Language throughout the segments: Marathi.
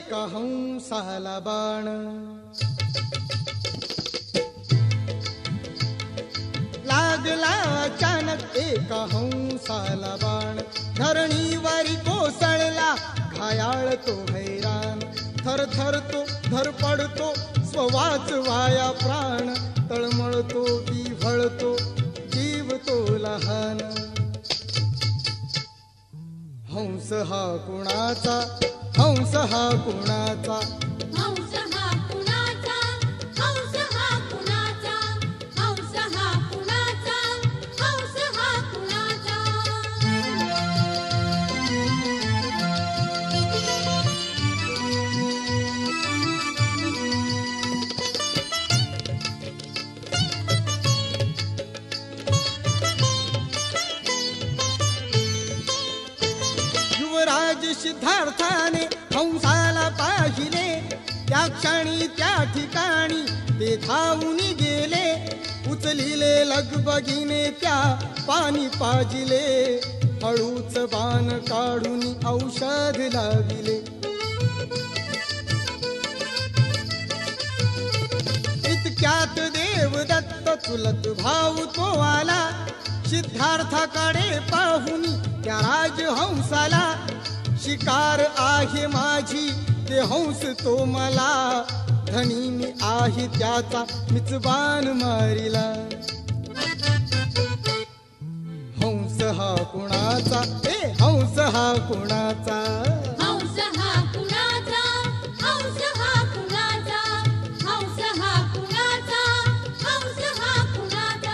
एका हंसाला बाण, लागला अचानक एका हंसाला बाण, धरणीवारी कोसळला घायाळ तो हैराण, थरथर तो धरपडतो स्ववाच वाया प्राण, तळमळतो विव्हळतो जीव तो लहान. हंस हा कुणाचा, हंस हा कुणाचा, हंस हा कुणाचा, हंस हा कुणाचा, हंस हा कुणाचा, हंस हा कुणाचा. युवराज सिद्धार्थाने हंसाला पाहिले, त्या क्षणी त्या ठिकाणी ते धावून गेले, उचलिले लगबगीने त्या पाणी पाजिले, हळूच बाण काढून औषध लाविले. इतक्यात देवदत्त चुलत भाऊ तो आला, सिद्धार्थाकडे पाहून त्या राजहंसाला, शिकार आहे माझी ते हंस तो मला, धनी मी आहे त्याचा मीच बाण मारिला. हंस हा कुणाचा, ए हंस हा कुणाचा, हंस हा कुणाचा, हंस हा कुणाचा, हंस हा कुणाचा, हंस हा कुणाचा.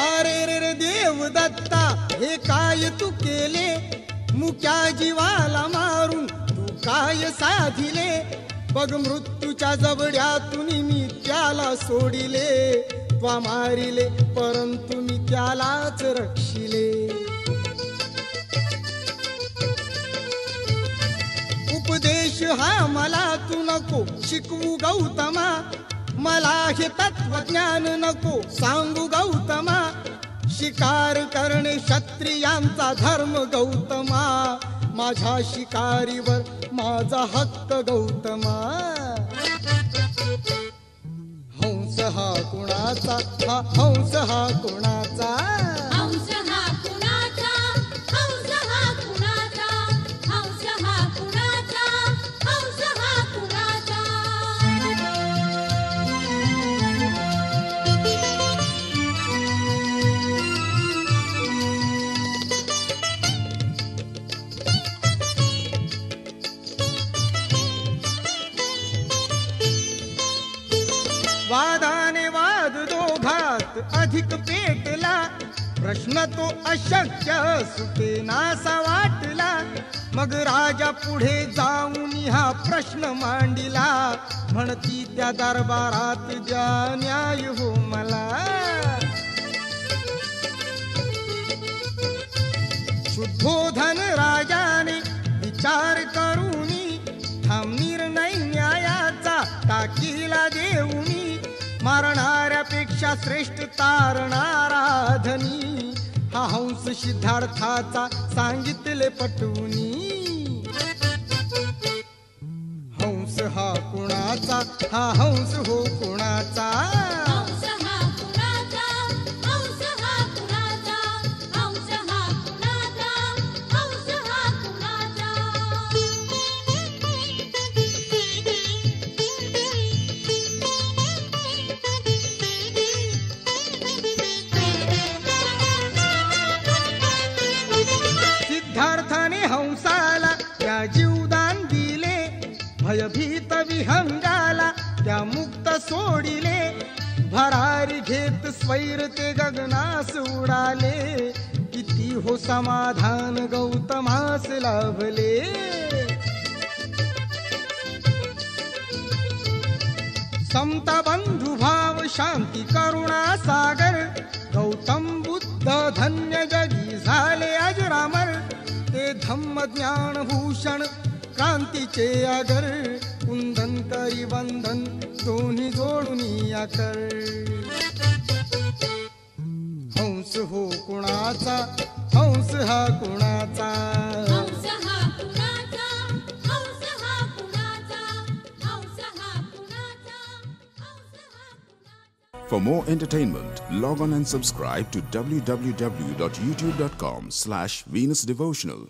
अरे रे रे देवदत्ता हे काय तू केले, मुक्या जीवाला मारून तू काय साधिले, बघ मृत्यूच्या जबड्यातून मी त्याला सोडिले, त्वा मारिले परंतु मी त्यालाच रक्षिले. उपदेश हा मला तू नको शिकवू गौतमा, मला हे तत्वज्ञान नको सांगू गौतमा, शिकार करणे क्षत्रियांचा धर्म गौतमा, माझ्या शिकारीवर माझा हक्क गौतमा. हंस हा कुणाचा, हा हंस हा कुणाचा, हंस हा कुणाचा, हंस हा कुणाचा, हंस हा कुणाचा, हंस हा कुणाचा. वादाने वाद दोघात अधिक पेटला, प्रश्न तो अशक्य सुटेनासा वाटला, मग राजा पुढे जाऊन हा प्रश्न मांडिला, म्हणती त्या दरबारात द्या न्याय हो मला. शुद्धोधन राजाने विचार करूनी, ठाम निर्णय न्यायाचा टाकीला देऊनी, मारणाऱ्यापेक्षा श्रेष्ठ तारणारा धनी, हा हंस सिद्धार्थाचा सांगितले पटवूनी. हंस हा कुणाचा, हा हंस हो कुणाचा, हंस हा कुणाचा, हंस हा कुणाचा, हंस हा कुणाचा, हंस हा कुणाचा. सिद्धार्थाने हंसाला त्या जीवदान दिले, भयभीत विहंगाला त्या मुक्त सोडिले, भरारी घेत स्वैर ते गगनास उडाले, किती हो समाधान गौतमास लाभले. समता बंधुभाव शांती करुणा सागर, गौतम बुद्ध धन्य जगी झाले अजरामर, ते धम्म ज्ञान भूषण क्रांतीचे आगर, कुंदन करी वंदन दोन्ही जोडून या कर हंस हो कुणाचा हंस हा कुणाचा हंस हा कुणाचा हंस हा कुणाचा हंस हा कुणाचा हंस हा कुणाचा For more entertainment, log on and subscribe to www.youtube.com/VenusDevotional.